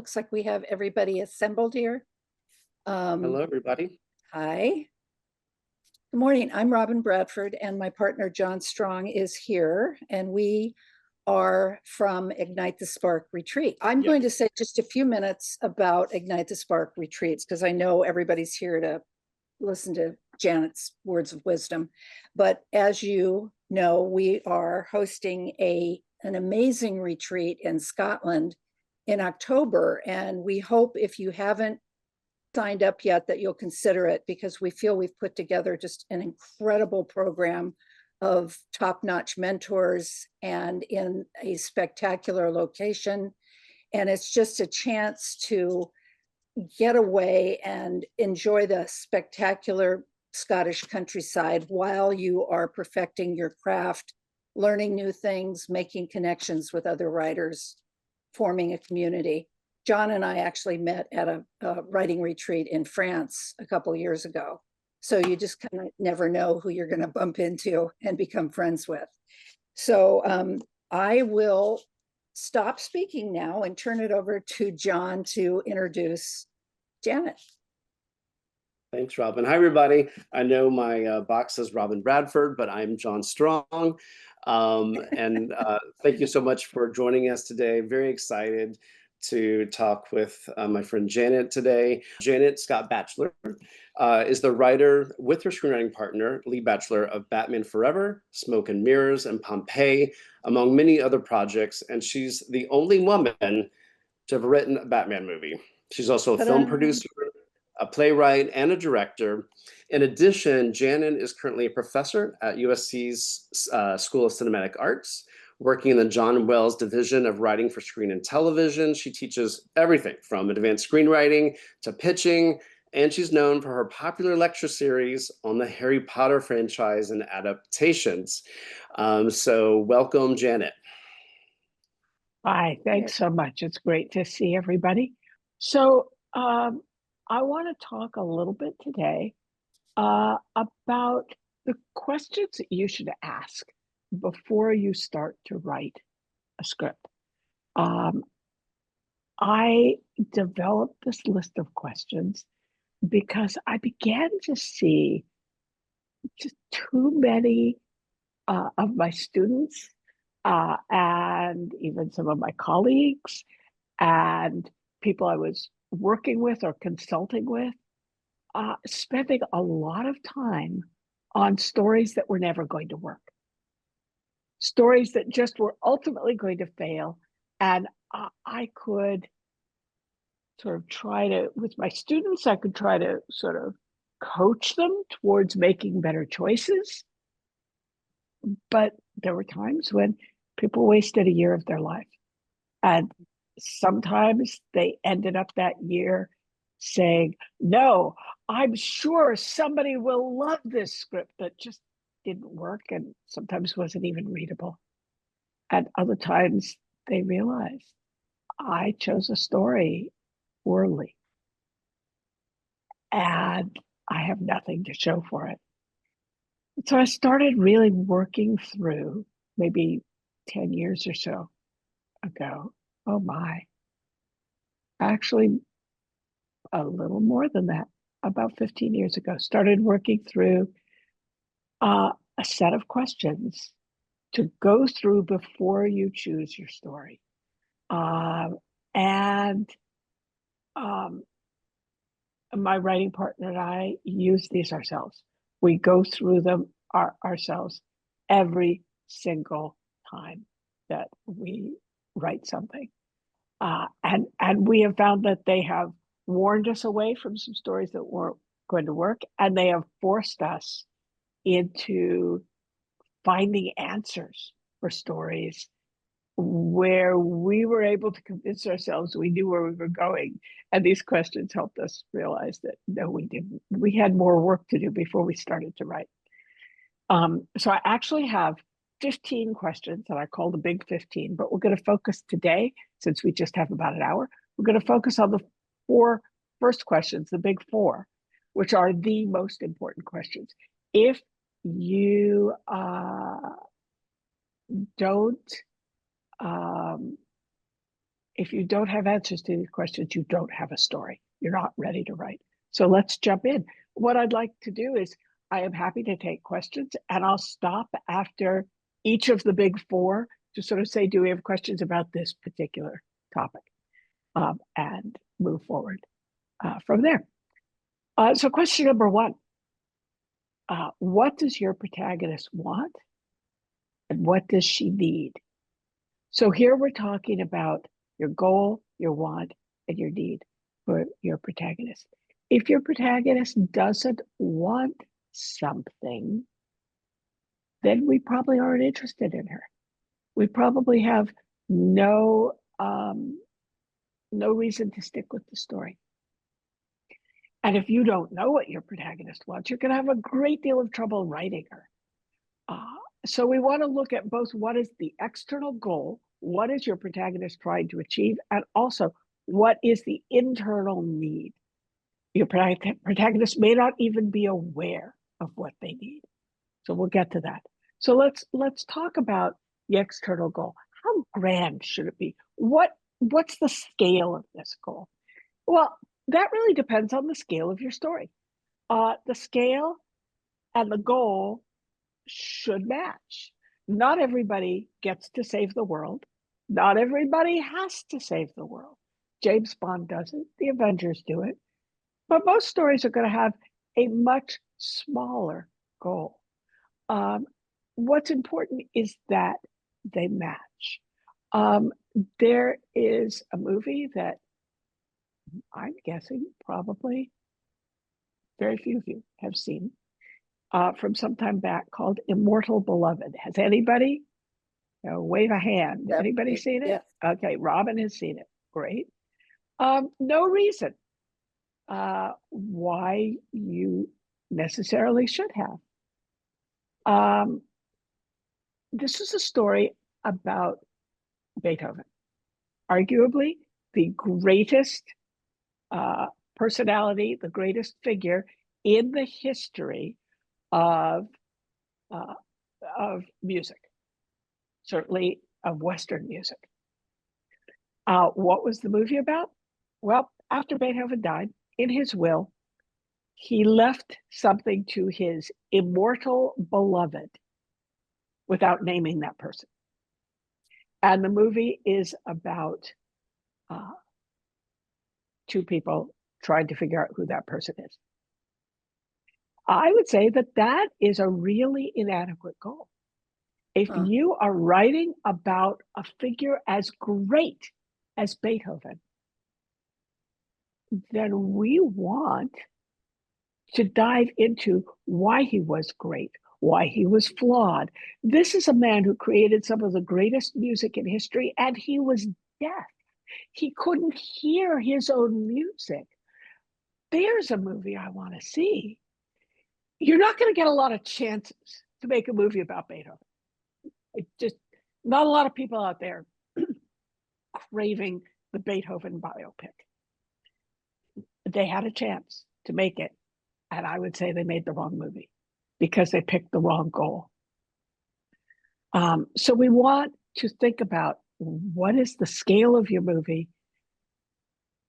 looks like we have everybody assembled here. Hello, everybody. Hi. Good morning. I'm Robin Bradford, and my partner John Strong is here, and we are from Ignite the Spark Retreat. I'm going to say just a few minutes about Ignite the Spark Retreats because I know everybody's here to listen to Janet's words of wisdom. But as you know, we are hosting an amazing retreat in Scotland in October, and we hope if you haven't signed up yet that you'll consider it, because we feel we've put together just an incredible program of top-notch mentors and in a spectacular location. And it's just a chance to get away and enjoy the spectacular Scottish countryside while you are perfecting your craft, learning new things, making connections with other writers, forming a community. John and I actually met at a writing retreat in France a couple of years ago. So you just kind of never know who you're going to bump into and become friends with. So I will stop speaking now and turn it over to John to introduce Janet. Thanks, Robin. Hi, everybody. I know my box says Robin Bradford, but I'm John Strong. Thank you so much for joining us today. Very excited to talk with my friend Janet today. Janet Scott Batchler is the writer with her screenwriting partner, Lee Batchler, of Batman Forever, Smoke and Mirrors, and Pompeii, among many other projects. And she's the only woman to have written a Batman movie. She's also a film producer, a playwright, and a director. In addition, Janet is currently a professor at USC's School of Cinematic Arts, working in the John Wells Division of Writing for Screen and Television. She teaches everything from advanced screenwriting to pitching, and she's known for her popular lecture series on the Harry Potter franchise and adaptations. So welcome, Janet. Hi, thanks so much. It's great to see everybody. So I want to talk a little bit today about the questions that you should ask before you start to write a script. I developed this list of questions because I began to see just too many of my students and even some of my colleagues and people I was working with or consulting with, spending a lot of time on stories that were never going to work. Stories that just were ultimately going to fail. And I could sort of try to, with my students, I could try to sort of coach them towards making better choices. But there were times when people wasted a year of their life. And sometimes they ended up that year saying, no, I'm sure somebody will love this script that just didn't work and sometimes wasn't even readable. And other times they realized I chose a story poorly and I have nothing to show for it. So I started really working through, maybe 10 years or so ago. Oh my, actually a little more than that, about 15 years ago, started working through a set of questions to go through before you choose your story. My writing partner and I use these ourselves. We go through them ourselves every single time that we write something. And we have found that they have warned us away from some stories that weren't going to work, and they have forced us into finding answers for stories where we were able to convince ourselves we knew where we were going. And these questions helped us realize that no, we didn't. We had more work to do before we started to write. So I actually have 15 questions that I call the big 15, but we're going to focus today, since we just have about an hour, we're going to focus on the 4 first questions, the big 4, which are the most important questions. If you don't if you don't have answers to these questions, you don't have a story. You're not ready to write. So let's jump in. What I'd like to do is I am happy to take questions, and I'll stop after each of the big four to sort of say, do we have questions about this particular topic? And move forward from there. So question number one, what does your protagonist want? And what does she need? So here we're talking about your goal, your want, and your need for your protagonist. If your protagonist doesn't want something, then we probably aren't interested in her. We probably have no reason to stick with the story. And if you don't know what your protagonist wants, you're going to have a great deal of trouble writing her. So we want to look at both what is the external goal, what is your protagonist trying to achieve, and also what is the internal need. Your protagonist may not even be aware of what they need. So we'll get to that. So let's talk about the external goal. How grand should it be? What's the scale of this goal? Well, that really depends on the scale of your story. The scale and the goal should match. Not everybody gets to save the world. Not everybody has to save the world. James Bond doesn't. The Avengers do it. But most stories are going to have a much smaller goal. What's important is that they match. There is a movie that I'm guessing probably very few of you have seen from some time back called Immortal Beloved. Has anybody, wave a hand, Yep. anybody seen it? Yes. Okay, Robin has seen it. Great. No reason why you necessarily should have. This is a story about Beethoven, arguably the greatest personality, the greatest figure in the history of music, certainly of Western music. What was the movie about? Well, after Beethoven died, in his will, he left something to his immortal beloved without naming that person. And the movie is about two people trying to figure out who that person is. I would say that that is a really inadequate goal. If you are writing about a figure as great as Beethoven, then we want to dive into why he was great, why he was flawed. This is a man who created some of the greatest music in history, and he was deaf. He couldn't hear his own music. There's a movie I want to see. You're not going to get a lot of chances to make a movie about Beethoven. It's just not a lot of people out there craving the Beethoven biopic. They had a chance to make it, and I would say they made the wrong movie because they picked the wrong goal. So we want to think about what is the scale of your movie.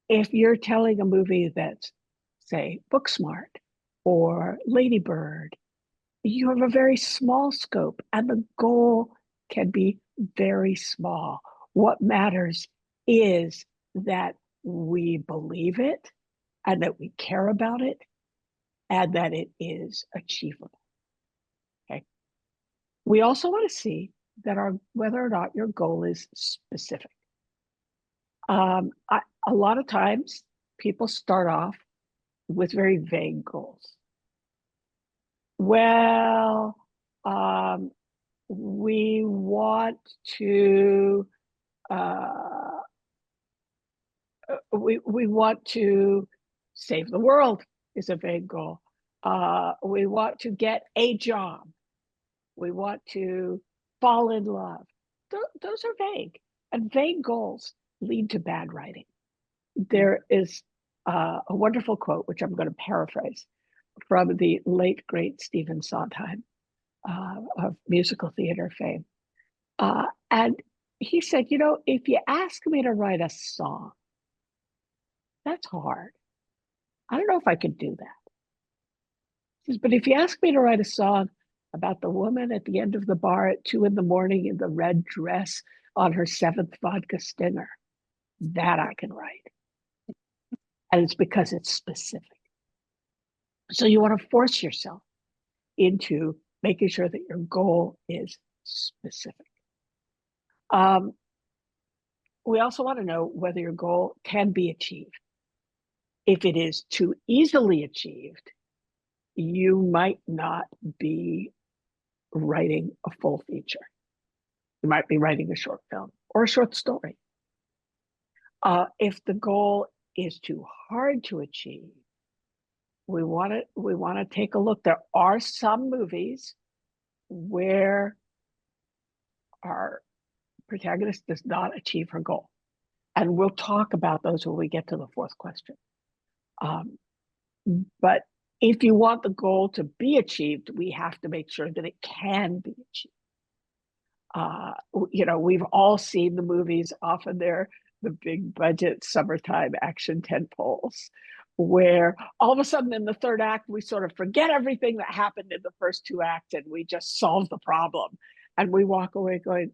If you're telling a movie that's, say, Booksmart or Lady Bird, you have a very small scope, and the goal can be very small. What matters is that we believe it and that we care about it and that it is achievable. Okay. We also want to see that whether or not your goal is specific. A lot of times people start off with very vague goals. Well, we want to we want to save the world is a vague goal. We want to get a job. We want to fall in love. Those are vague, and vague goals lead to bad writing. There is a wonderful quote, which I'm going to paraphrase, from the late, great Stephen Sondheim of musical theater fame. And he said, if you ask me to write a song, that's hard. I don't know if I could do that. He says, but if you ask me to write a song about the woman at the end of the bar at 2 a.m. in the red dress on her 7th vodka stinger, that I can write. And it's because it's specific. So you want to force yourself into making sure that your goal is specific. We also want to know whether your goal can be achieved. If it is too easily achieved, you might not be writing a full feature. You might be writing a short film or a short story. If the goal is too hard to achieve, we want to take a look. There are some movies where our protagonist does not achieve her goal. And we'll talk about those when we get to the fourth question. But if you want the goal to be achieved, we have to make sure that it can be achieved. We've all seen the movies, often they're the big budget summertime action tentpoles, where all of a sudden in the third act, we sort of forget everything that happened in the first two acts and we just solve the problem. And we walk away going,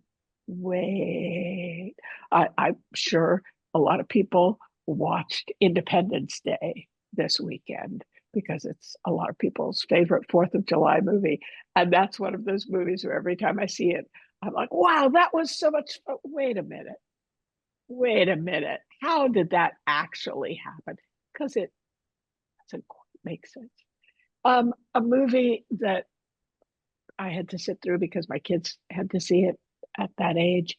wait, I'm sure a lot of people watched Independence Day this weekend because it's a lot of people's favorite 4th of July movie. And that's one of those movies where every time I see it, I'm like, wow, that was so much fun. Wait a minute. How did that actually happen? Because it doesn't quite make sense. A movie that I had to sit through because my kids had to see it at that age,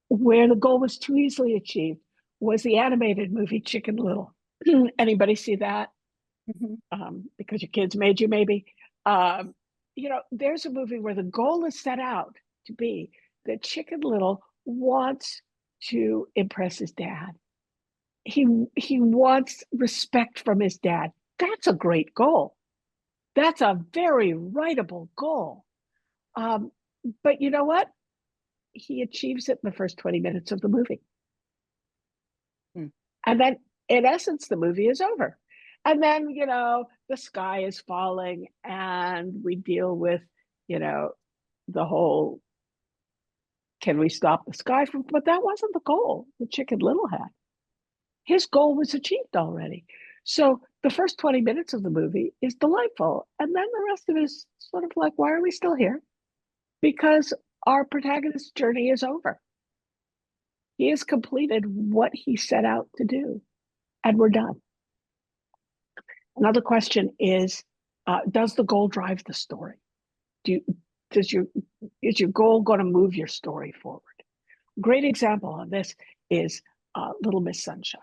where the goal was too easily achieved, was the animated movie Chicken Little. Anybody see that? Mm-hmm. Because your kids made you, maybe. There's a movie where the goal is set out to be that Chicken Little wants to impress his dad. He wants respect from his dad. That's a great goal. That's a very writable goal. But you know what? He achieves it in the first 20 minutes of the movie. And then, in essence, the movie is over. And then, the sky is falling and we deal with, the whole, can we stop the sky from, but that wasn't the goal that Chicken Little had. His goal was achieved already. So the first 20 minutes of the movie is delightful. And then the rest of it is sort of like, why are we still here? Because our protagonist's journey is over. He has completed what he set out to do, and we're done. Another question is, does the goal drive the story? Is your goal going to move your story forward? Great example of this is Little Miss Sunshine,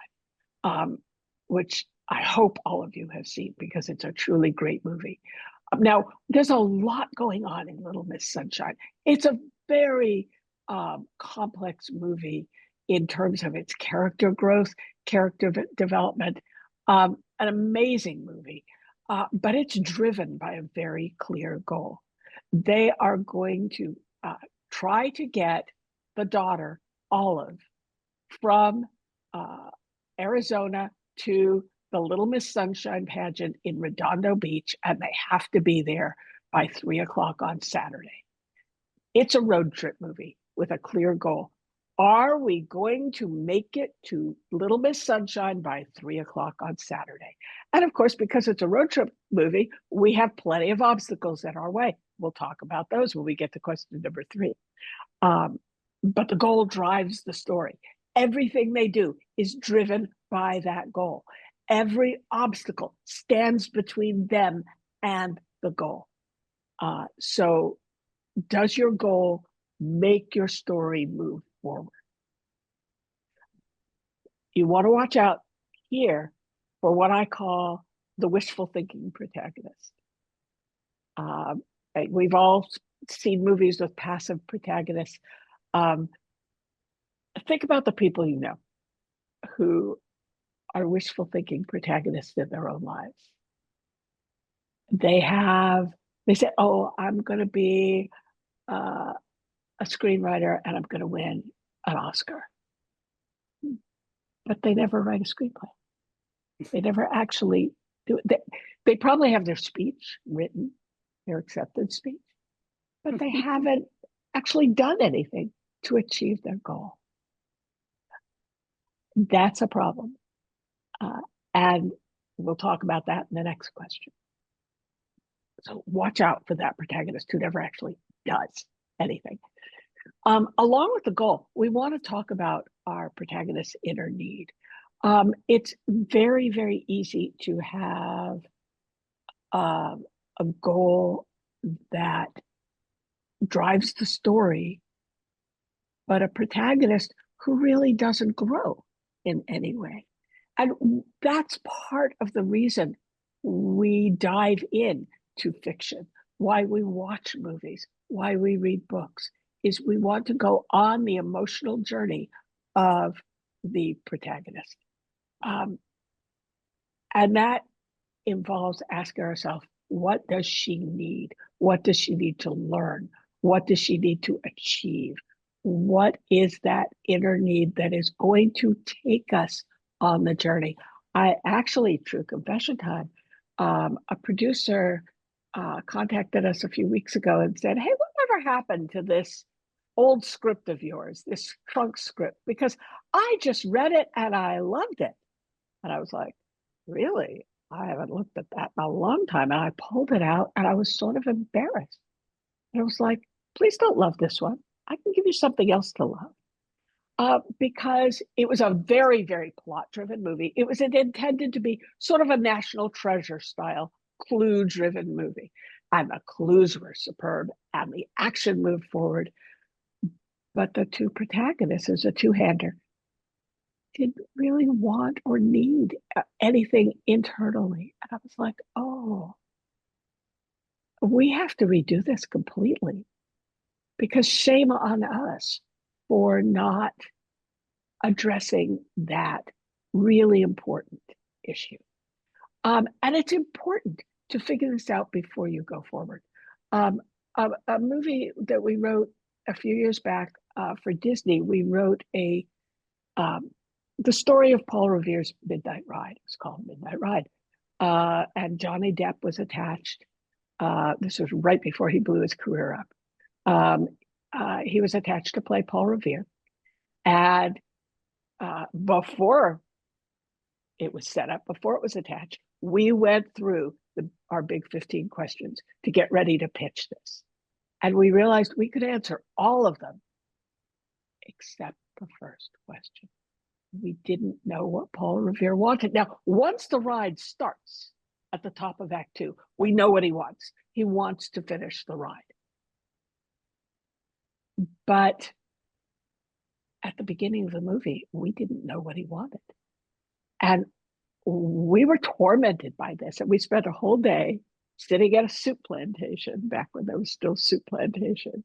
which I hope all of you have seen because it's a truly great movie. Now, there's a lot going on in Little Miss Sunshine. It's a very complex movie in terms of its character growth, character development, an amazing movie, but it's driven by a very clear goal. They are going to try to get the daughter, Olive, from Arizona to the Little Miss Sunshine pageant in Redondo Beach, and they have to be there by 3 o'clock on Saturday. It's a road trip movie with a clear goal. Are we going to make it to Little Miss Sunshine by 3 o'clock on Saturday? And of course, because it's a road trip movie, we have plenty of obstacles in our way. We'll talk about those when we get to question number 3. But the goal drives the story. Everything they do is driven by that goal. Every obstacle stands between them and the goal. So does your goal make your story move forward? You want to watch out here for what I call the wishful thinking protagonist. We've all seen movies with passive protagonists. Think about the people you know who are wishful thinking protagonists in their own lives. They say, oh, I'm going to be a screenwriter and I'm going to win an Oscar, but they never write a screenplay. They never actually do it. They probably have their speech written, their acceptance speech, but they haven't actually done anything to achieve their goal. That's a problem. And we'll talk about that in the next question. So watch out for that protagonist who never actually does anything. Along with the goal, we want to talk about our protagonist's inner need. It's very, very easy to have a goal that drives the story, but a protagonist who really doesn't grow in any way. And that's part of the reason we dive in to fiction, why we watch movies, why we read books, is we want to go on the emotional journey of the protagonist. And that involves asking ourselves, what does she need? What does she need to learn? What does she need to achieve? What is that inner need that is going to take us on the journey? I actually, true confession time, a producer contacted us a few weeks ago and said, hey, whatever happened to this old script of yours, this trunk script? Because I just read it and I loved it. And I was like, really? I haven't looked at that in a long time. And I pulled it out and I was sort of embarrassed. And I was like, please don't love this one. I can give you something else to love. Because it was a very, very plot-driven movie. It was intended to be sort of a National Treasure style, clue-driven movie. And the clues were superb and the action moved forward. But the two protagonists, as a two-hander, didn't really want or need anything internally. And I was like, oh, we have to redo this completely, because shame on us for not addressing that really important issue. And it's important to figure this out before you go forward. A movie that we wrote a few years back for Disney, we wrote the story of Paul Revere's Midnight Ride. It's called Midnight Ride. And Johnny Depp was attached. This was right before he blew his career up. He was attached to play Paul Revere. And before it was set up, before it was attached, we went through our big 15 questions to get ready to pitch this. And we realized we could answer all of them except the first question. We didn't know what Paul Revere wanted. Now, once the ride starts at the top of Act 2, we know what he wants. He wants to finish the ride. But at the beginning of the movie, we didn't know what he wanted. And we were tormented by this. And we spent a whole day sitting at a soup plantation, back when there was still soup plantation,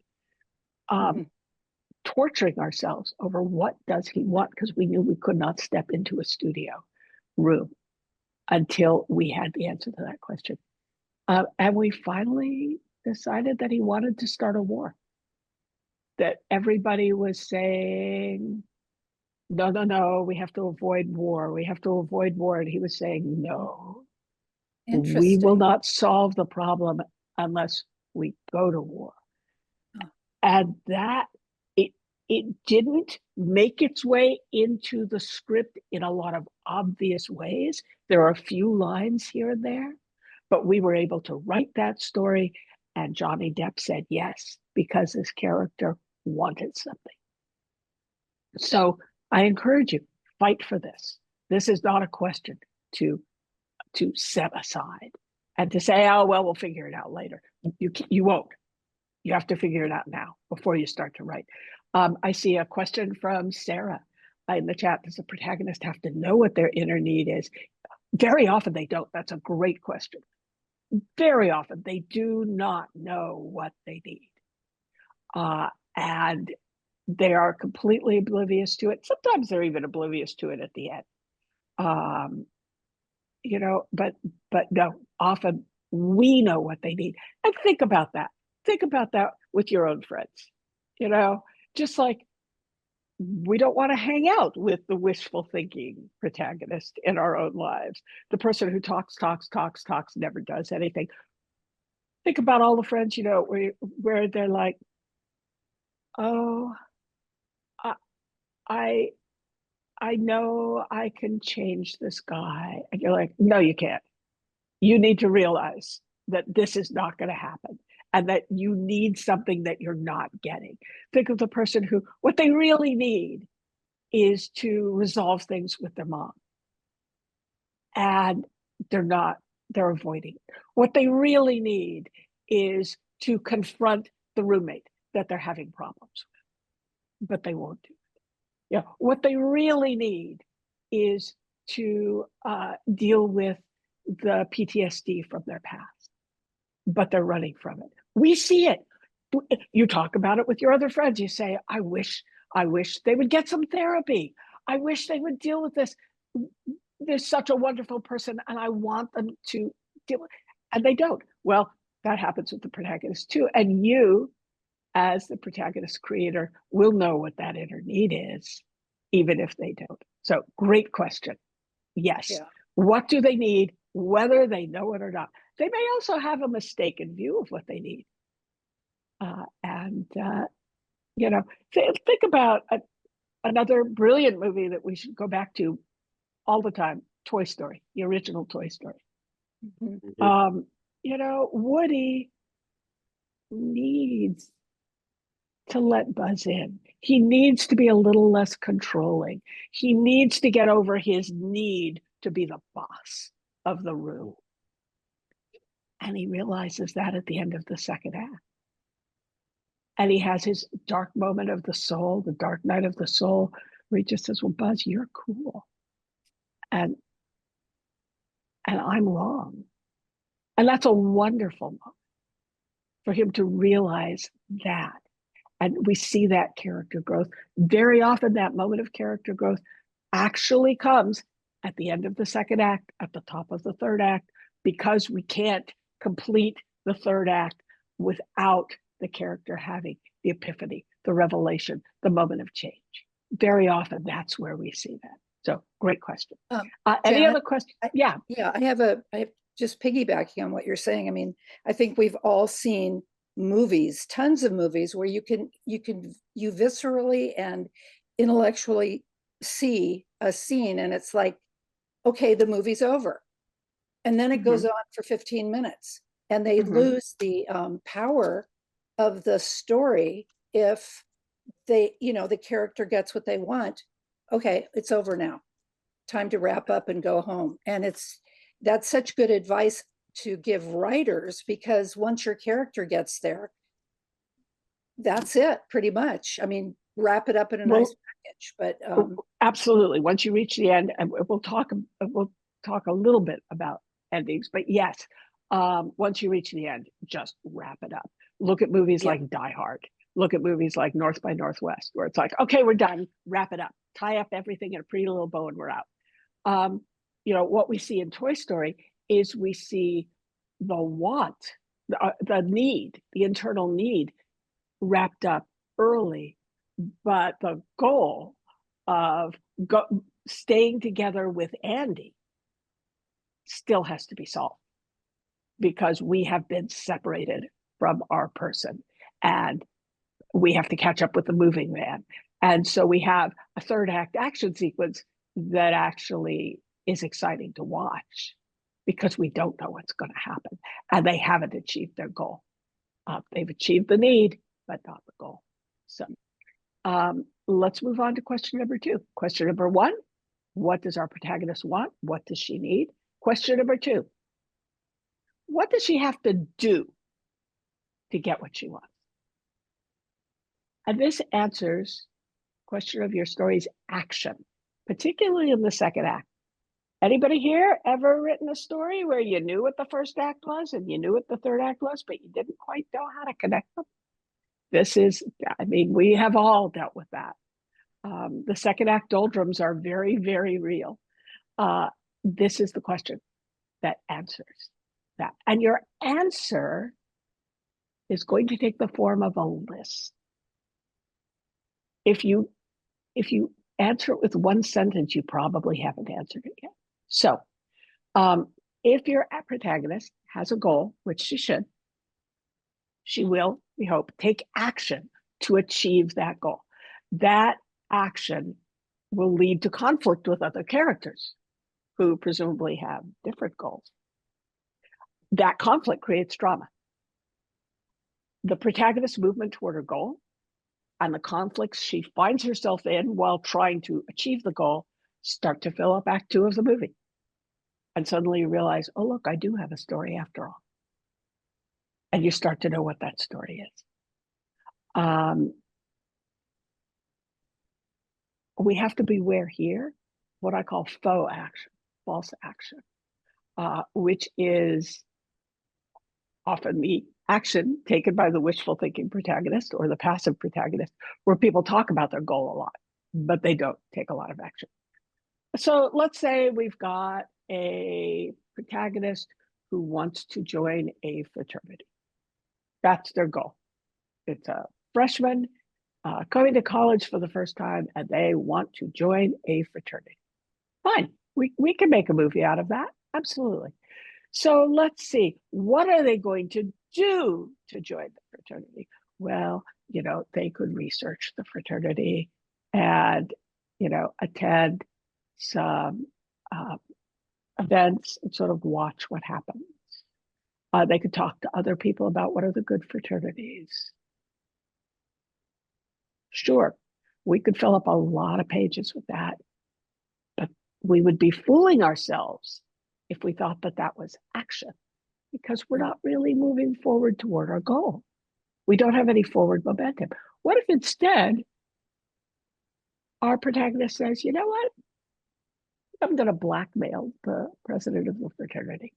torturing ourselves over what does he want, because we knew we could not step into a studio room until we had the answer to that question. And we finally decided that he wanted to start a war. That everybody was saying, no, we have to avoid war. We have to avoid war. And he was saying, no, we will not solve the problem unless we go to war. Oh. And that, it didn't make its way into the script in a lot of obvious ways. There are a few lines here and there, but we were able to write that story. And Johnny Depp said yes, because his character wanted something. So I encourage you, fight for this. This is not a question to set aside and to say, oh, well, we'll figure it out later. You won't. You have to figure it out now before you start to write. I see a question from Sarah in the chat. Does the protagonist have to know what their inner need is? Very often they don't. That's a great question. Very often they do not know what they need. And they are completely oblivious to it. Sometimes they're even oblivious to it at the end. But no, often we know what they need. And think about that. Think about that with your own friends. Just like we don't want to hang out with the wishful thinking protagonist in our own lives. The person who talks, never does anything. Think about all the friends, you know, where they're like, oh, I, I I know I can change this guy. And you're like, no, you can't. You need to realize that this is not going to happen and that you need something that you're not getting. Think of the person who, what they really need is to resolve things with their mom. And they're avoiding it. What they really need is to confront the roommate that they're having problems with, but they won't do. Yeah, what they really need is to deal with the PTSD from their past, but they're running from it. We see it. You talk about it with your other friends. You say, I wish they would get some therapy. I wish they would deal with this. They're such a wonderful person, and I want them to deal with it. And they don't. Well, that happens with the protagonist too. And you, as the protagonist creator, will know what that inner need is, even if they don't. So, great question. Yes. Yeah. What do they need, whether they know it or not? They may also have a mistaken view of what they need. You know, think about another brilliant movie that we should go back to all the time, Toy Story, the original Toy Story. Mhm. You know, Woody needs to let Buzz in. He needs to be a little less controlling. He needs to get over his need to be the boss of the room. And he realizes that at the end of the second act. And he has his dark moment of the soul, the dark night of the soul, where he just says, well, Buzz, you're cool. And I'm wrong. And that's a wonderful moment for him to realize that. And we see that character growth. Very often, that moment of character growth actually comes at the end of the second act, at the top of the third act, because we can't complete the third act without the character having the epiphany, the revelation, the moment of change. Very often, that's where we see that. So, great question. Any Janet, other questions? Yeah. Yeah, I have just piggybacking on what you're saying. I mean, I think we've all seen movies, tons of movies where you viscerally and intellectually see a scene and it's like, okay, the movie's over. And then it goes on for 15 minutes and they lose the power of the story if the character gets what they want. Okay, it's over now. Time to wrap up and go home. And that's such good advice to give writers, because once your character gets there, that's it pretty much. I mean, wrap it up in a nice package, but absolutely. Once you reach the end, and we'll talk a little bit about endings, but yes, once you reach the end, just wrap it up. Look at movies like Die Hard. Look at movies like North by Northwest, where it's like, okay, we're done, wrap it up, tie up everything in a pretty little bow, and we're out. What we see in Toy Story is we see the want, the need, the internal need wrapped up early, but the goal of staying together with Andy still has to be solved, because we have been separated from our person and we have to catch up with the moving van. And so we have a third act action sequence that actually is exciting to watch, because we don't know what's going to happen and they haven't achieved their goal. They've achieved the need, but not the goal. So let's move on to question number 2. Question number 1, what does our protagonist want? What does she need? Question number 2, what does she have to do to get what she wants? And this answers question of your story's action, particularly in the second act. Anybody here ever written a story where you knew what the first act was and you knew what the third act was, but you didn't quite know how to connect them? We have all dealt with that. The second act doldrums are very, very real. This is the question that answers that. And your answer is going to take the form of a list. If you if you answer it with one sentence, you probably haven't answered it yet. So if your protagonist has a goal, which she will, we hope, take action to achieve that goal. That action will lead to conflict with other characters who presumably have different goals. That conflict creates drama. The protagonist's movement toward her goal and the conflicts she finds herself in while trying to achieve the goal start to fill up Act 2 of the movie. And suddenly you realize, oh, look, I do have a story after all. And you start to know what that story is. We have to beware here what I call faux action, false action, which is often the action taken by the wishful thinking protagonist or the passive protagonist, where people talk about their goal a lot, but they don't take a lot of action. So let's say we've got a protagonist who wants to join a fraternity. That's their goal. It's a freshman coming to college for the first time, and they want to join a fraternity. Fine, we can make a movie out of that. Absolutely. So let's see, what are they going to do to join the fraternity? Well, they could research the fraternity and, attend some events and sort of watch what happens. They could talk to other people about what are the good fraternities. Sure, we could fill up a lot of pages with that, but we would be fooling ourselves if we thought that that was action, because we're not really moving forward toward our goal. We don't have any forward momentum. What if instead our protagonist says, you know what? I'm going to blackmail the president of the fraternity.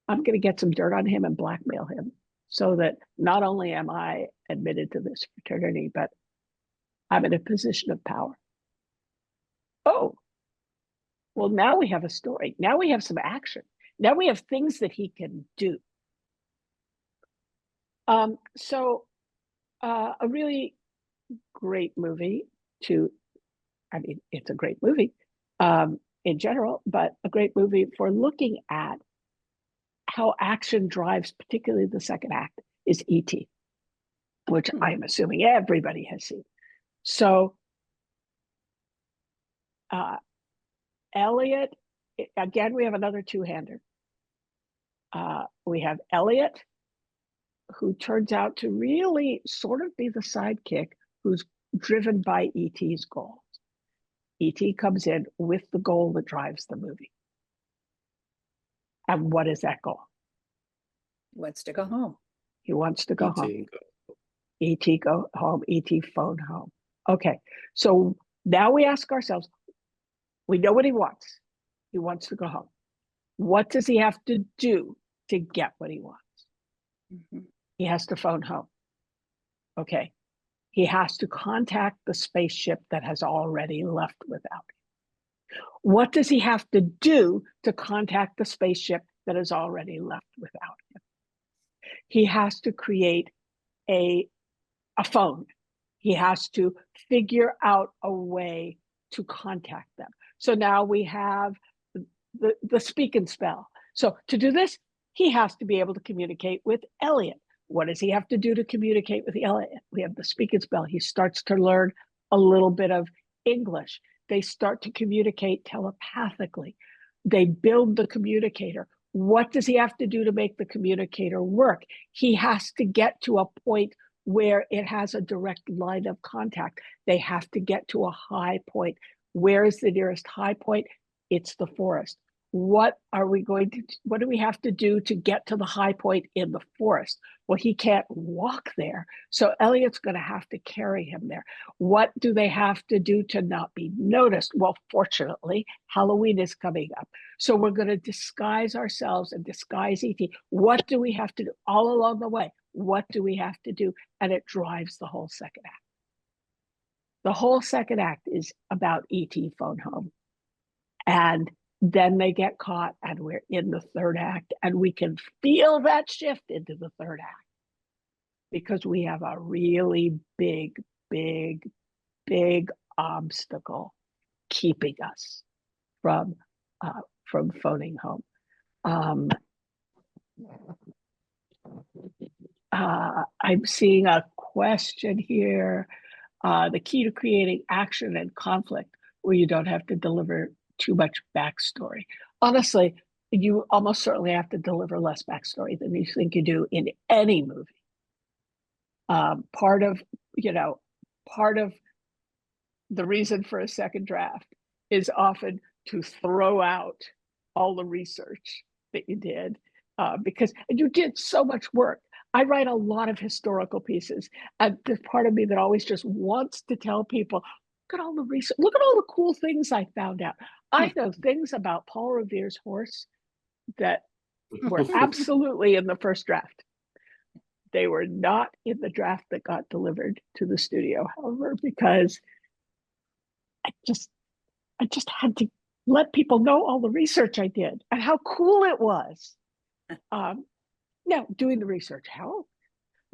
I'm going to get some dirt on him and blackmail him so that not only am I admitted to this fraternity, but I'm in a position of power. Oh, well, now we have a story. Now we have some action. Now we have things that he can do. A really great movie it's a great movie in general, but a great movie for looking at how action drives, particularly the second act, is E.T., which I'm assuming everybody has seen. So Elliot, again, we have another two-hander. We have Elliot, who turns out to really sort of be the sidekick who's driven by E.T.'s goals. E.T. comes in with the goal that drives the movie. And what is that goal? He wants to go home. He wants to go home. E.T. go home, E.T. phone home. Okay, so now we ask ourselves, we know what he wants. He wants to go home. What does he have to do to get what he wants? Mm-hmm. He has to phone home. Okay, he has to contact the spaceship that has already left without him. What does he have to do to contact the spaceship that has already left without him? He has to create a phone. He has to figure out a way to contact them. So now we have the speak and spell. So to do this, he has to be able to communicate with Elliot. What does he have to do to communicate with Elliot? We have the speak and spell. He starts to learn a little bit of English. They start to communicate telepathically. They build the communicator. What does he have to do to make the communicator work? He has to get to a point where it has a direct line of contact. They have to get to a high point. Where is the nearest high point? It's the forest. What do we have to do to get to the high point in the forest? Well, he can't walk there. So Elliot's going to have to carry him there. What do they have to do to not be noticed? Well, fortunately, Halloween is coming up. So we're going to disguise ourselves and disguise E.T. What do we have to do all along the way? What do we have to do? And it drives the whole second act. The whole second act is about E.T. phone home. And then they get caught and we're in the third act, and we can feel that shift into the third act because we have a really big big obstacle keeping us from phoning home. I'm seeing a question here. The key to creating action and conflict where you don't have to deliver too much backstory. Honestly, you almost certainly have to deliver less backstory than you think you do in any movie. Part of the reason for a second draft is often to throw out all the research that you did, because you did so much work. I write a lot of historical pieces, and there's part of me that always just wants to tell people, look at all the research, look at all the cool things I found out. I know things about Paul Revere's horse that were absolutely in the first draft. They were not in the draft that got delivered to the studio, however, because I just had to let people know all the research I did and how cool it was. Now, doing the research helped,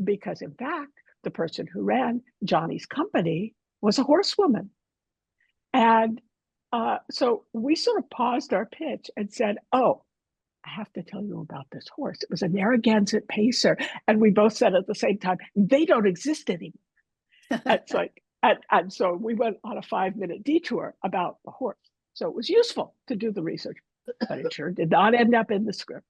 because in fact, the person who ran Johnny's company was a horsewoman. And so we sort of paused our pitch and said, oh, I have to tell you about this horse. It was a Narragansett Pacer. And we both said at the same time, they don't exist anymore. It's like, and so we went on a 5-minute detour about the horse. So it was useful to do the research, but it sure did not end up in the script.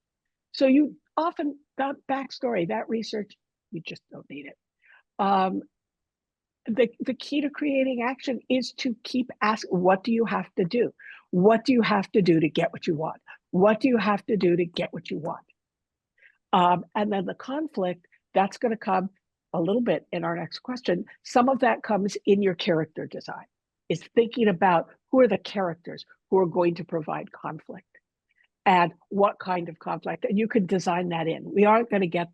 So you often, that backstory, that research, you just don't need it. The key to creating action is to keep asking, what do you have to do? What do you have to do to get what you want? What do you have to do to get what you want? And then the conflict, that's going to come a little bit in our next question. Some of that comes in your character design, is thinking about who are the characters who are going to provide conflict and what kind of conflict. And you can design that in. We aren't going to get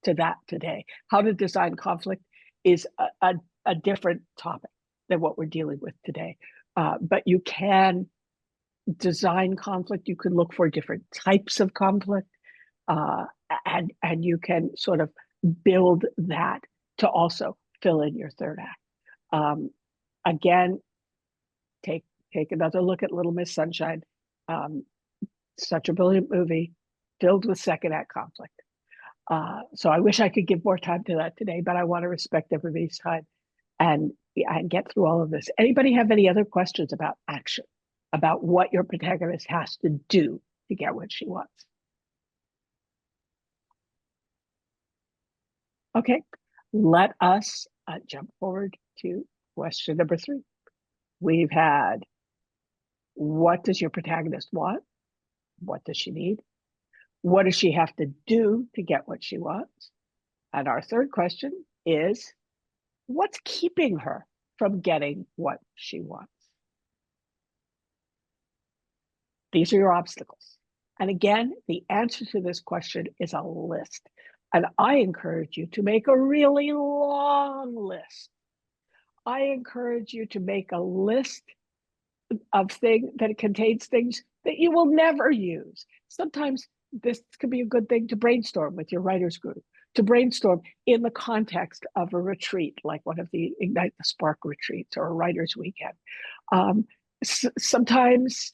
to that today. How to design conflict is a different topic than what we're dealing with today. But you can design conflict. You can look for different types of conflict, and you can sort of build that to also fill in your third act. Again, take another look at Little Miss Sunshine. Such a brilliant movie, filled with second act conflict. So I wish I could give more time to that today, but I want to respect everybody's time and get through all of this. Anybody have any other questions about action, about what your protagonist has to do to get what she wants? Okay, let us jump forward to question number 3. We've had, what does your protagonist want? What does she need? What does she have to do to get what she wants? And our third question is, what's keeping her from getting what she wants? These are your obstacles. And again, the answer to this question is a list. And I encourage you to make a really long list. I encourage you to make a list of things that contains things that you will never use. Sometimes this could be a good thing to brainstorm with your writers group, to brainstorm in the context of a retreat, like one of the Ignite the Spark retreats or a writer's weekend. Sometimes,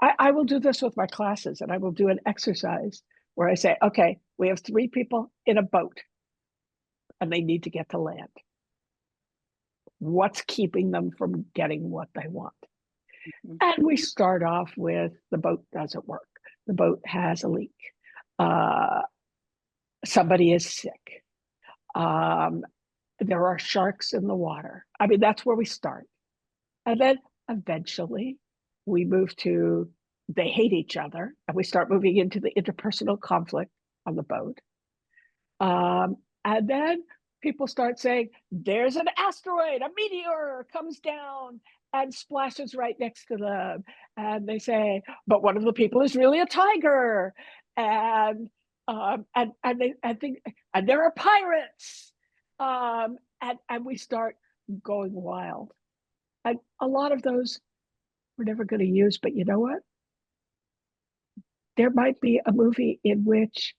I will do this with my classes, and I will do an exercise where I say, okay, we have 3 people in a boat and they need to get to land. What's keeping them from getting what they want? And we start off with, the boat doesn't work. The boat has a leak. Somebody is sick. There are sharks in the water. I mean, that's where we start. And then eventually we move to, they hate each other, and we start moving into the interpersonal conflict on the boat. And then people start saying, there's an asteroid, a meteor comes down and splashes right next to them. And they say, but one of the people is really a tiger. And there are pirates. And we start going wild. And a lot of those we're never going to use, but you know what? There might be a movie in which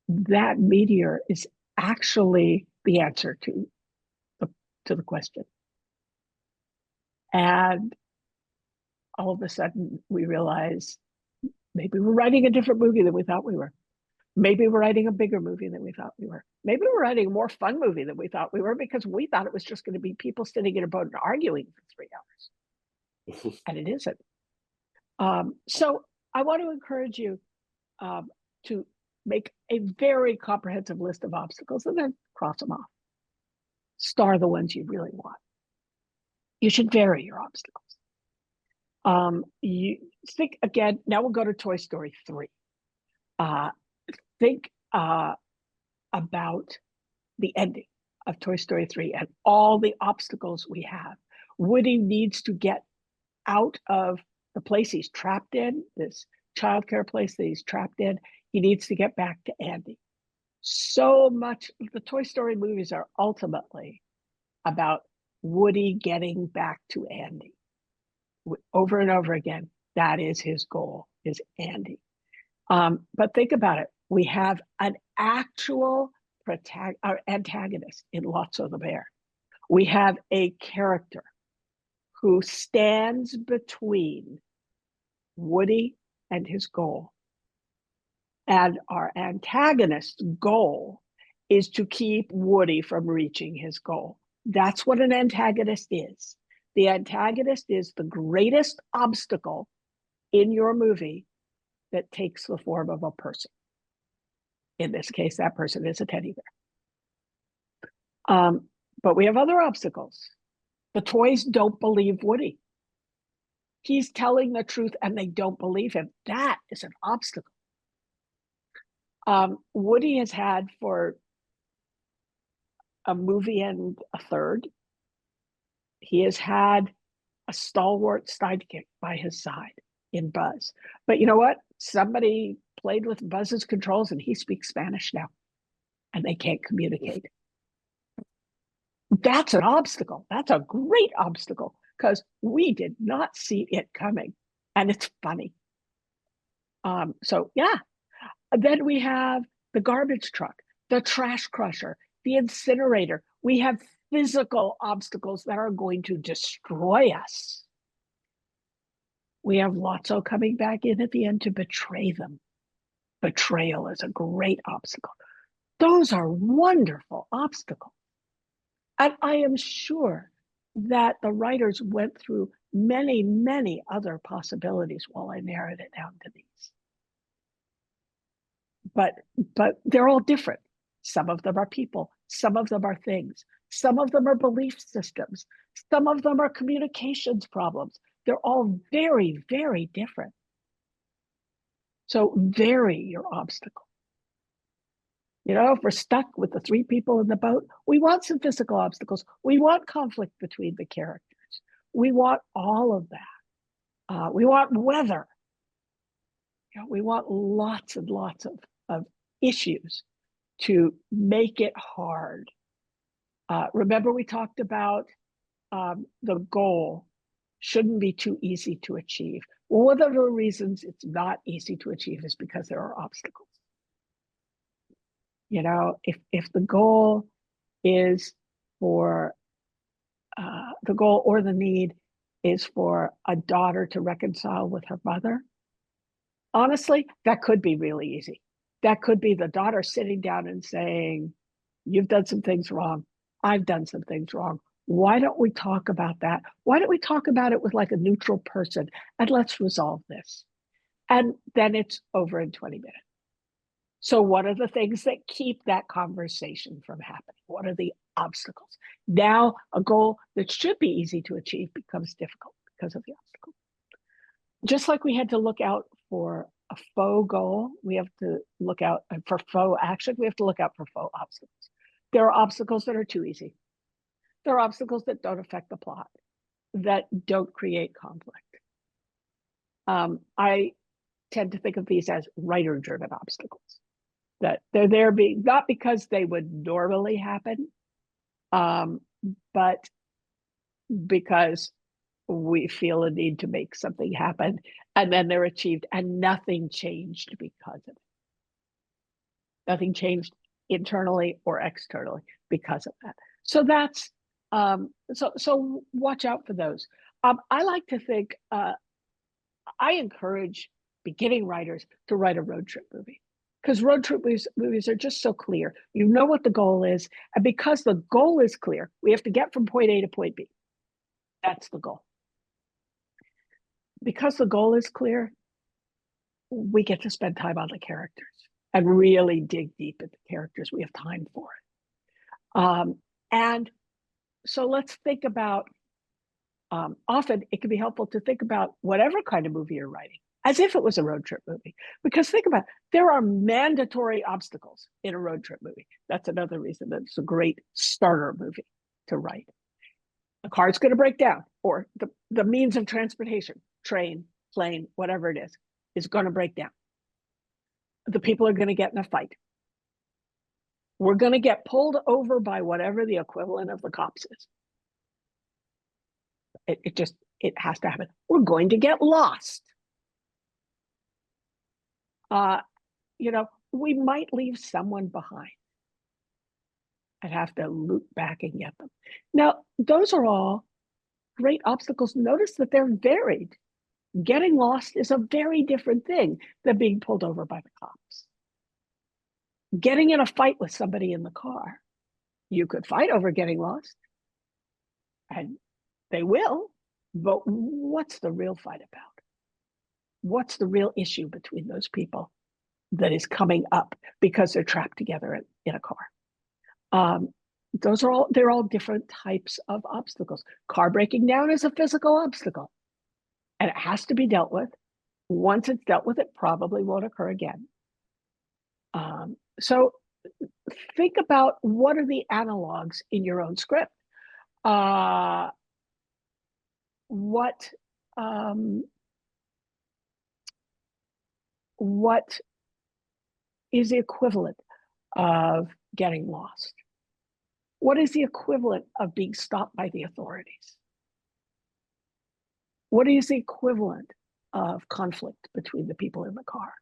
that meteor is actually the answer to the question. And all of a sudden we realize maybe we're writing a different movie than we thought we were. Maybe we're writing a bigger movie than we thought we were. Maybe we're writing a more fun movie than we thought we were, because we thought it was just going to be people sitting in a boat and arguing for 3 hours. And it isn't. So I want to encourage you to make a very comprehensive list of obstacles and then cross them off. Star the ones you really want. You should vary your obstacles. You think again, now we'll go to Toy Story 3. Think about the ending of Toy Story 3 and all the obstacles we have. Woody needs to get out of the place he's trapped in, this childcare place that he's trapped in. He needs to get back to Andy. So much of the Toy Story movies are ultimately about Woody getting back to Andy. Over and over again, that is his goal, is Andy. But think about it. We have an actual antagonist in Lotso the Bear. We have a character who stands between Woody and his goal. And our antagonist's goal is to keep Woody from reaching his goal. That's what an antagonist is. The antagonist is the greatest obstacle in your movie that takes the form of a person. In this case, that person is a teddy bear. But we have other obstacles. The toys don't believe Woody. He's telling the truth and they don't believe him. That is an obstacle. Woody has had for a movie and a third, he has had a stalwart sidekick by his side in Buzz. But you know what? Somebody played with Buzz's controls and he speaks Spanish now, and they can't communicate. That's an obstacle. That's a great obstacle, because we did not see it coming, and it's funny. So yeah. Then we have the garbage truck, the trash crusher, the incinerator. We have physical obstacles that are going to destroy us. We have Lotso coming back in at the end to betray them. Betrayal is a great obstacle. Those are wonderful obstacles. And I am sure that the writers went through many, many other possibilities while I narrowed it down to these. But they're all different. Some of them are people, some of them are things, some of them are belief systems, some of them are communications problems. They're all very, very different. So vary your obstacle. You know, if we're stuck with the 3 people in the boat, we want some physical obstacles. We want conflict between the characters. We want all of that. We want weather. You know, we want lots and lots of issues to make it hard. Remember, we talked about the goal shouldn't be too easy to achieve. Well, one of the reasons it's not easy to achieve is because there are obstacles. You know, if the goal is for the goal or the need is for a daughter to reconcile with her mother, honestly, that could be really easy. That could be the daughter sitting down and saying, you've done some things wrong. I've done some things wrong. Why don't we talk about that? Why don't we talk about it with like a neutral person, and let's resolve this? And then it's over in 20 minutes. So what are the things that keep that conversation from happening? What are the obstacles? Now a goal that should be easy to achieve becomes difficult because of the obstacle. Just like we had to look out for a faux goal, we have to look out for faux action, we have to look out for faux obstacles. There are obstacles that are too easy. There are obstacles that don't affect the plot, that don't create conflict. I tend to think of these as writer-driven obstacles, that they're there not because they would normally happen, but because we feel a need to make something happen, and then they're achieved, and nothing changed because of it. Nothing changed internally or externally because of that. So that's so watch out for those. I like to think, I encourage beginning writers to write a road trip movie, because road trip movies are just so clear. You know what the goal is. And because the goal is clear, we have to get from point A to point B. That's the goal. Because the goal is clear, we get to spend time on the characters and really dig deep at the characters. We have time for it. And so let's think about, often it can be helpful to think about whatever kind of movie you're writing as if it was a road trip movie. Because think about it, there are mandatory obstacles in a road trip movie. That's another reason that it's a great starter movie to write. The car's going to break down, or the means of transportation, train, plane, whatever it is going to break down. The people are going to get in a fight. We're going to get pulled over by whatever the equivalent of the cops is. It has to happen. We're going to get lost. We might leave someone behind and have to loop back and get them. Now, those are all great obstacles. Notice that they're varied. Getting lost is a very different thing than being pulled over by the cops. Getting in a fight with somebody in the car, you could fight over getting lost, and they will, but what's the real fight about? What's the real issue between those people that is coming up because they're trapped together in a car? They're all different types of obstacles. Car breaking down is a physical obstacle, and it has to be dealt with. Once it's dealt with, it probably won't occur again. So think about, what are the analogs in your own script? What is the equivalent of getting lost? What is the equivalent of being stopped by the authorities? What is the equivalent of conflict between the people in the car?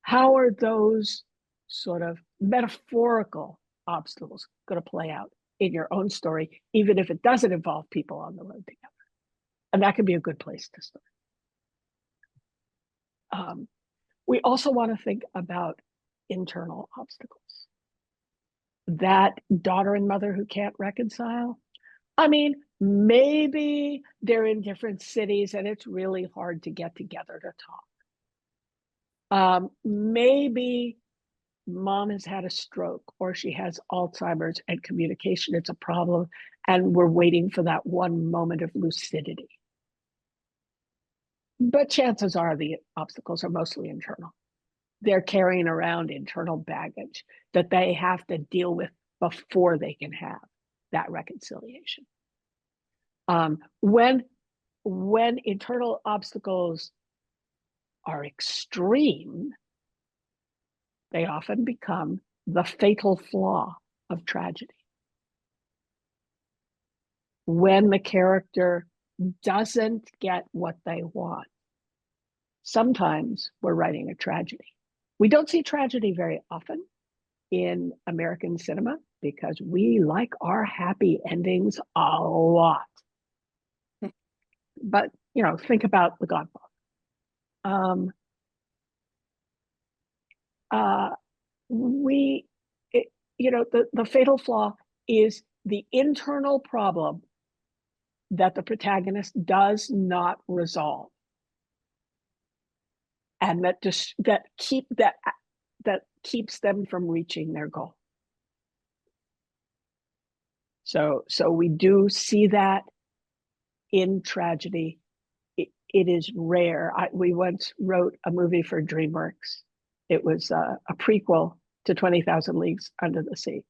How are those sort of metaphorical obstacles going to play out in your own story, even if it doesn't involve people on the road together? And that can be a good place to start. We also want to think about internal obstacles. That daughter and mother who can't reconcile. I mean, maybe they're in different cities and it's really hard to get together to talk. Maybe mom has had a stroke, or she has Alzheimer's and communication is a problem, and we're waiting for that one moment of lucidity. But chances are the obstacles are mostly internal. They're carrying around internal baggage that they have to deal with before they can have that reconciliation. When internal obstacles are extreme, they often become the fatal flaw of tragedy. When the character doesn't get what they want, sometimes we're writing a tragedy. We don't see tragedy very often in American cinema because we like our happy endings a lot. But, think about The Godfather. The fatal flaw is the internal problem that the protagonist does not resolve, and that keeps them from reaching their goal. So we do see that in tragedy. It is rare. We once wrote a movie for DreamWorks. It was a prequel to 20,000 Leagues Under the Sea.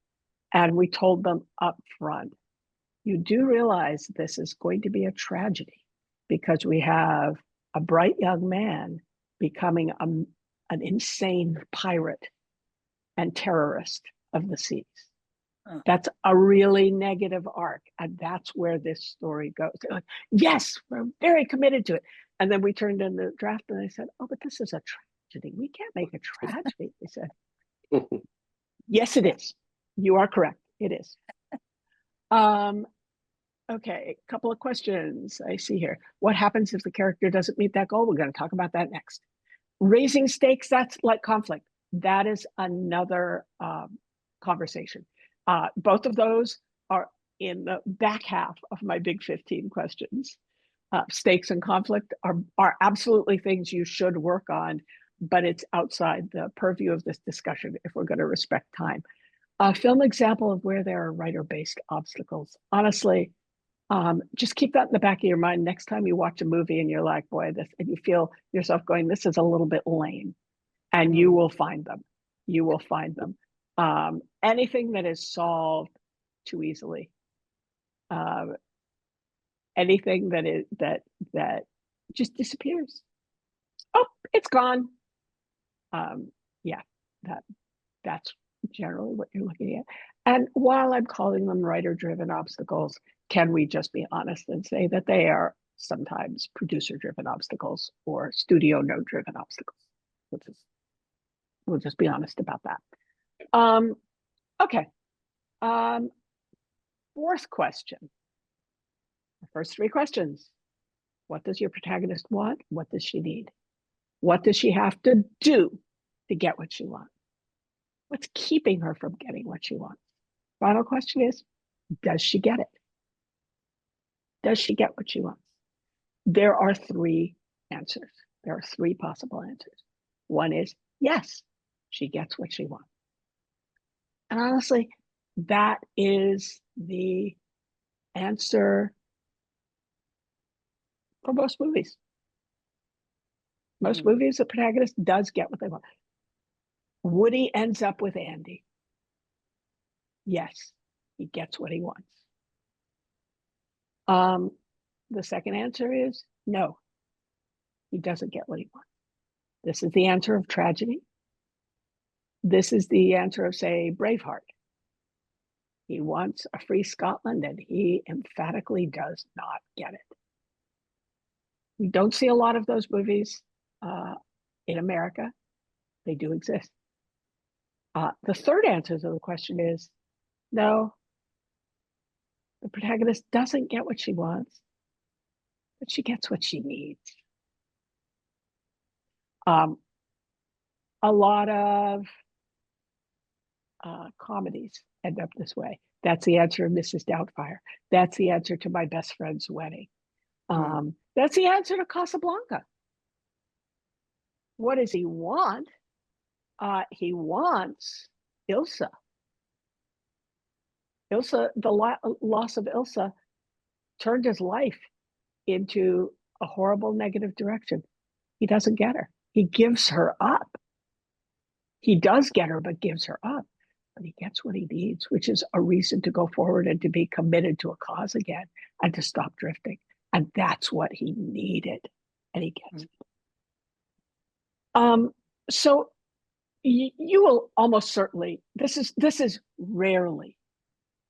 And we told them up front, you do realize this is going to be a tragedy because we have a bright young man becoming an insane pirate and terrorist of the seas. That's a really negative arc. And that's where this story goes. They're like, yes, we're very committed to it. And then we turned in the draft and they said, oh, but this is a tragedy. We can't make a tragedy. They said, yes, it is. You are correct. It is. Okay, a couple of questions I see here. What happens if the character doesn't meet that goal? We're going to talk about that next. Raising stakes, that's like conflict. That is another conversation. Both of those are in the back half of my big 15 questions. Stakes and conflict are absolutely things you should work on, but it's outside the purview of this discussion if we're going to respect time. A film example of where there are writer-based obstacles. Honestly, just keep that in the back of your mind next time you watch a movie and you're like, boy, this, and you feel yourself going, this is a little bit lame, and you will find them. You will find them. Anything that is solved too easily, anything that just disappears. Oh, it's gone. Yeah, that's generally what you're looking at. And while I'm calling them writer-driven obstacles, can we just be honest and say that they are sometimes producer-driven obstacles or studio note-driven obstacles? We'll just be honest about that. Okay. Fourth question. The first three questions. What does your protagonist want? What does she need? What does she have to do to get what she wants? What's keeping her from getting what she wants? Final question is, does she get it? Does she get what she wants? There are three answers. There are three possible answers. One is, yes, she gets what she wants. And honestly, that is the answer for most movies. Most movies, the protagonist does get what they want. Woody ends up with Andy. Yes, he gets what he wants. The second answer is no, he doesn't get what he wants. This is the answer of tragedy. This is the answer of, say, Braveheart. He wants a free Scotland, and he emphatically does not get it. We don't see a lot of those movies in America. They do exist. The third answer to the question is no, the protagonist doesn't get what she wants, but she gets what she needs. A lot of comedies end up this way. That's the answer of Mrs. Doubtfire. That's the answer to My Best Friend's Wedding. That's the answer to Casablanca. What does he want? He wants Ilsa. Ilsa, the loss of Ilsa turned his life into a horrible negative direction. He doesn't get her. He gives her up. He does get her, but gives her up. But he gets what he needs, which is a reason to go forward and to be committed to a cause again and to stop drifting. And that's what he needed. And he gets it. So you will almost certainly, this is rarely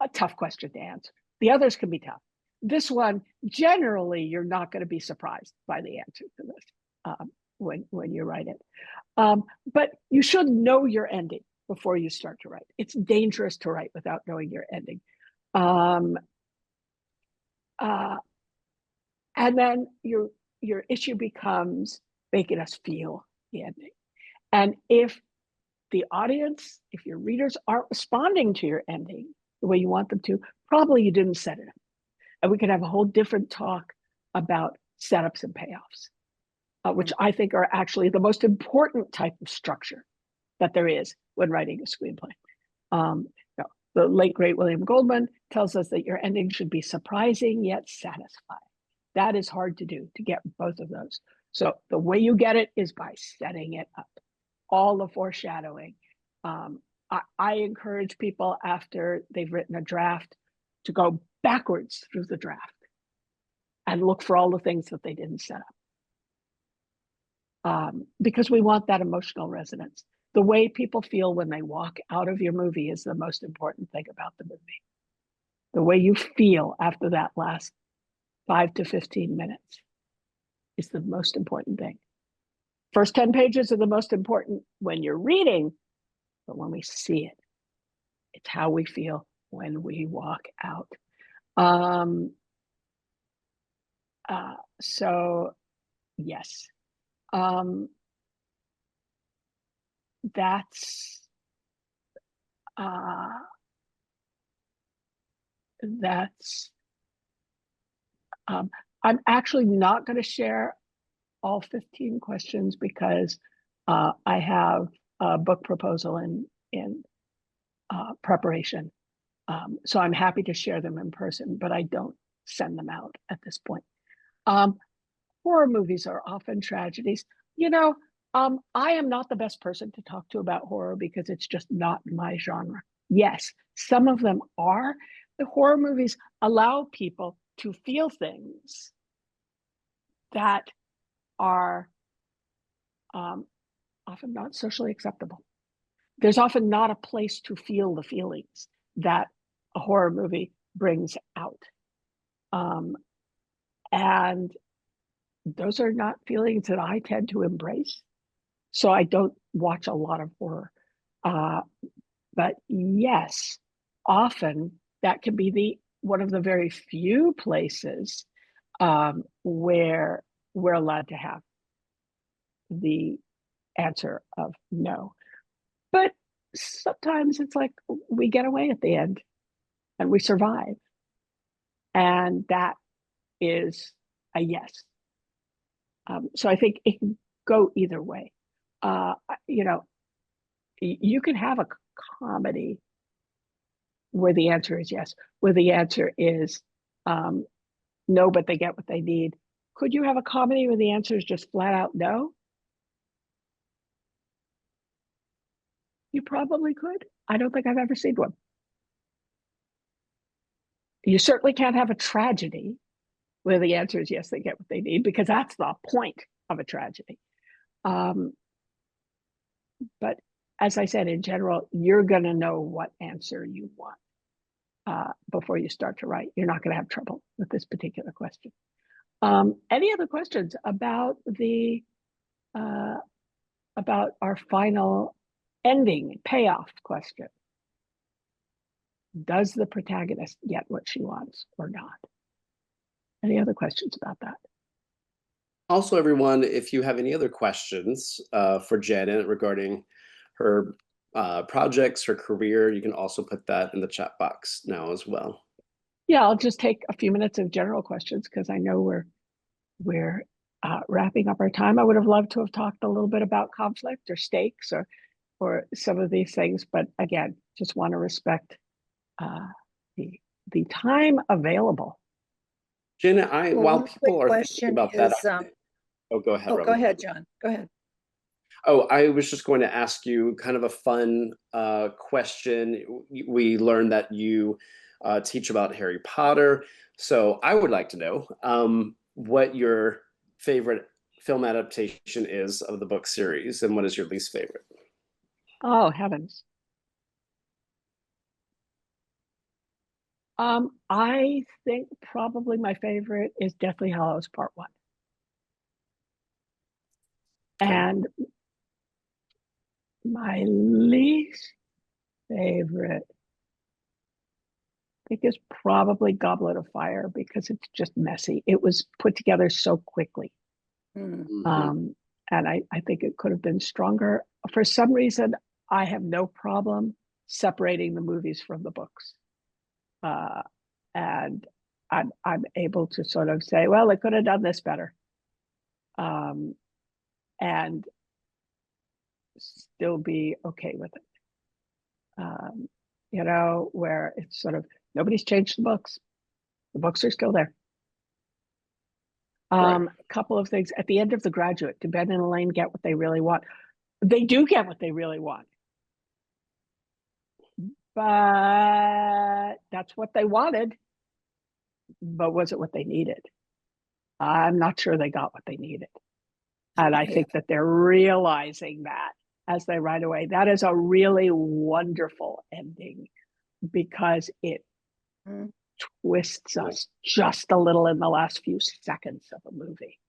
a tough question to answer. The others can be tough. This one, generally, you're not going to be surprised by the answer to this when you write it. But you should know your ending before you start to write. It's dangerous to write without knowing your ending. And then your issue becomes making us feel the ending. And if the audience, if your readers aren't responding to your ending the way you want them to, probably you didn't set it up. And we could have a whole different talk about setups and payoffs, which I think are actually the most important type of structure that there is when writing a screenplay. The late, great William Goldman tells us that your ending should be surprising yet satisfying. That is hard to do, to get both of those. So the way you get it is by setting it up. All the foreshadowing. I encourage people after they've written a draft to go backwards through the draft and look for all the things that they didn't set up. Because we want that emotional resonance. The way people feel when they walk out of your movie is the most important thing about the movie. The way you feel after that last 5 to 15 minutes is the most important thing. First 10 pages are the most important when you're reading, but when we see it, it's how we feel when we walk out. So yes, um, that's uh, that's. I'm actually not going to share all 15 questions because I have a book proposal in preparation. So I'm happy to share them in person, but I don't send them out at this point. Horror movies are often tragedies. You know, I am not the best person to talk to about horror because it's just not my genre. Yes, some of them are. The horror movies allow people to feel things that are often not socially acceptable. There's often not a place to feel the feelings that a horror movie brings out. And those are not feelings that I tend to embrace. So I don't watch a lot of horror. But yes, often that can be one of the very few places where we're allowed to have the answer of no. But sometimes it's like we get away at the end and we survive. And that is a yes. So I think it can go either way. You know, you can have a comedy where the answer is yes, where the answer is no, but they get what they need. Could you have a comedy where the answer is just flat out no? You probably could. I don't think I've ever seen one. You certainly can't have a tragedy where the answer is yes, they get what they need, because that's the point of a tragedy. But as I said, in general, you're going to know what answer you want before you start to write. You're not going to have trouble with this particular question. Any other questions about about our final ending payoff question? Does the protagonist get what she wants or not? Any other questions about that? Also, everyone, if you have any other questions for Janet regarding her projects, her career, you can also put that in the chat box now as well. Yeah, I'll just take a few minutes of general questions because I know we're wrapping up our time. I would have loved to have talked a little bit about conflict or stakes or some of these things, but again, just want to respect the time available. Janet, while one people quick are thinking question about that, is, oh, go ahead, oh, go Robin. ahead, John. Go ahead. Oh, I was just going to ask you kind of a fun question. We learned that you teach about Harry Potter. So I would like to know what your favorite film adaptation is of the book series and what is your least favorite? Oh, heavens. I think probably my favorite is Deathly Hallows Part 1. And my least favorite, I think, is probably Goblet of Fire because it's just messy. It was put together so quickly. And I think it could have been stronger. For some reason, I have no problem separating the movies from the books. And I'm able to sort of say, well, they could have done this better. And still be okay with it. You know, where it's sort of nobody's changed the books. The books are still there. Right. A couple of things at the end of The Graduate. Do Ben and Elaine get what they really want? They do get what they really want, but that's what they wanted. But was it what they needed? I'm not sure they got what they needed. And I think that they're realizing that as they write away. That is a really wonderful ending because it twists us just a little in the last few seconds of a movie.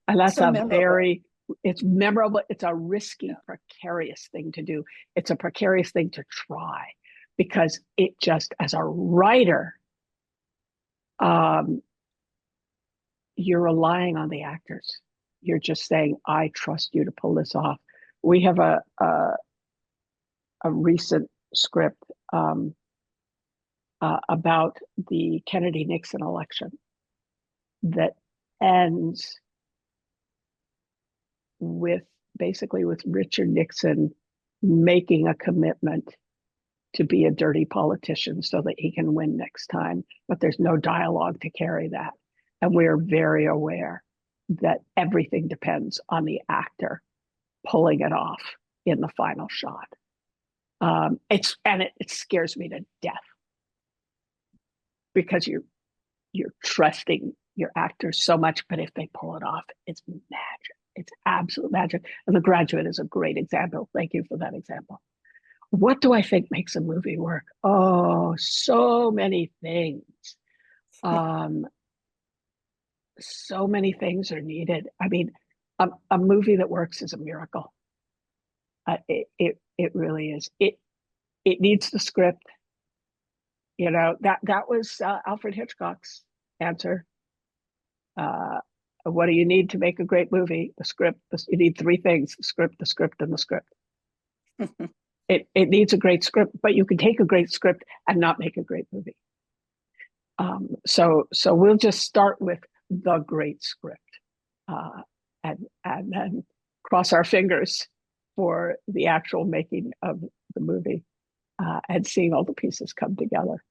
And that's So memorable. It's memorable. It's a risky, precarious thing to do. It's a precarious thing to try because it just, as a writer, you're relying on the actors. You're just saying, I trust you to pull this off. We have a recent script about the Kennedy-Nixon election that ends with basically with Richard Nixon making a commitment to be a dirty politician so that he can win next time, but there's no dialogue to carry that. And we're very aware that everything depends on the actor pulling it off in the final shot. It scares me to death because you're trusting your actors so much, but if they pull it off, it's magic. It's absolute magic. And The Graduate is a great example. Thank you for that example. What do I think makes a movie work? Oh, so many things. So many things are needed. I mean, a movie that works is a miracle. It really is. It needs the script. You know, that was Alfred Hitchcock's answer. What do you need to make a great movie? The script. You need three things: the script, the script, and the script. It needs a great script, but you can take a great script and not make a great movie. So we'll just start with the great script, and then cross our fingers for the actual making of the movie, and seeing all the pieces come together.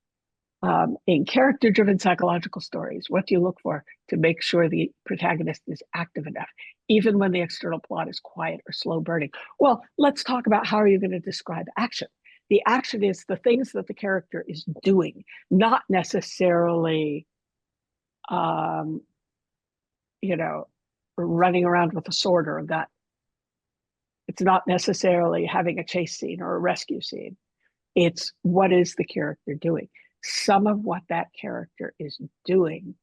In character-driven psychological stories, what do you look for to make sure the protagonist is active enough, even when the external plot is quiet or slow burning? Well, let's talk about how are you going to describe action. The action is the things that the character is doing, not necessarily, running around with a sword or a gun. It's not necessarily having a chase scene or a rescue scene. It's what is the character doing? Some of what that character is doing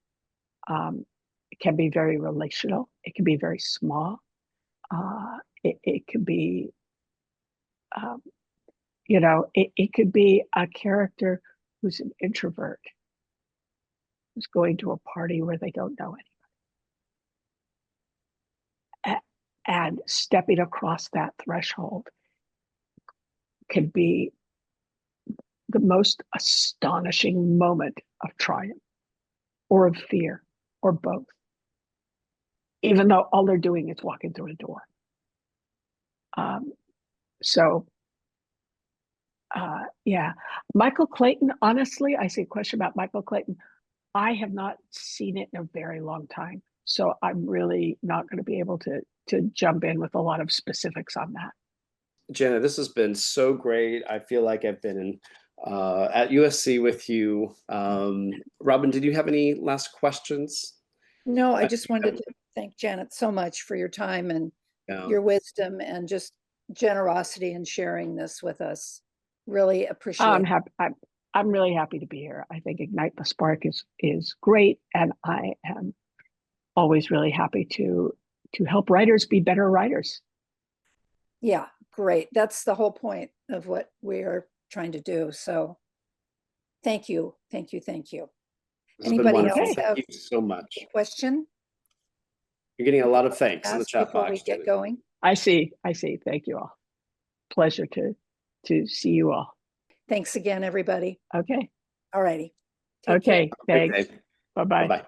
can be very relational. It can be very small. It could be, it could be a character who's an introvert, who's going to a party where they don't know anybody. And stepping across that threshold can be the most astonishing moment of triumph or of fear or both, even though all they're doing is walking through a door. Michael Clayton, honestly, I see a question about Michael Clayton. I have not seen it in a very long time, so I'm really not going to be able to jump in with a lot of specifics on that. Jenna, this has been so great. I feel like I've been at USC with you. Robin, did you have any last questions? No, I just wanted to thank Janet so much for your time and your wisdom and just generosity in sharing this with us. Really appreciate it. I'm really happy to be here. I think Ignite the Spark is great, and I am always really happy to help writers be better writers. Yeah, great. That's the whole point of what we are trying to do. So thank you. Thank you. Thank you. Anybody else have Thank you so much. a question? You're getting a lot of thanks in the chat before box. We get going. I see. Thank you all. Pleasure to see you all. Thanks again, everybody. Okay. All righty. Okay. Thanks. Bye-bye. Bye-bye.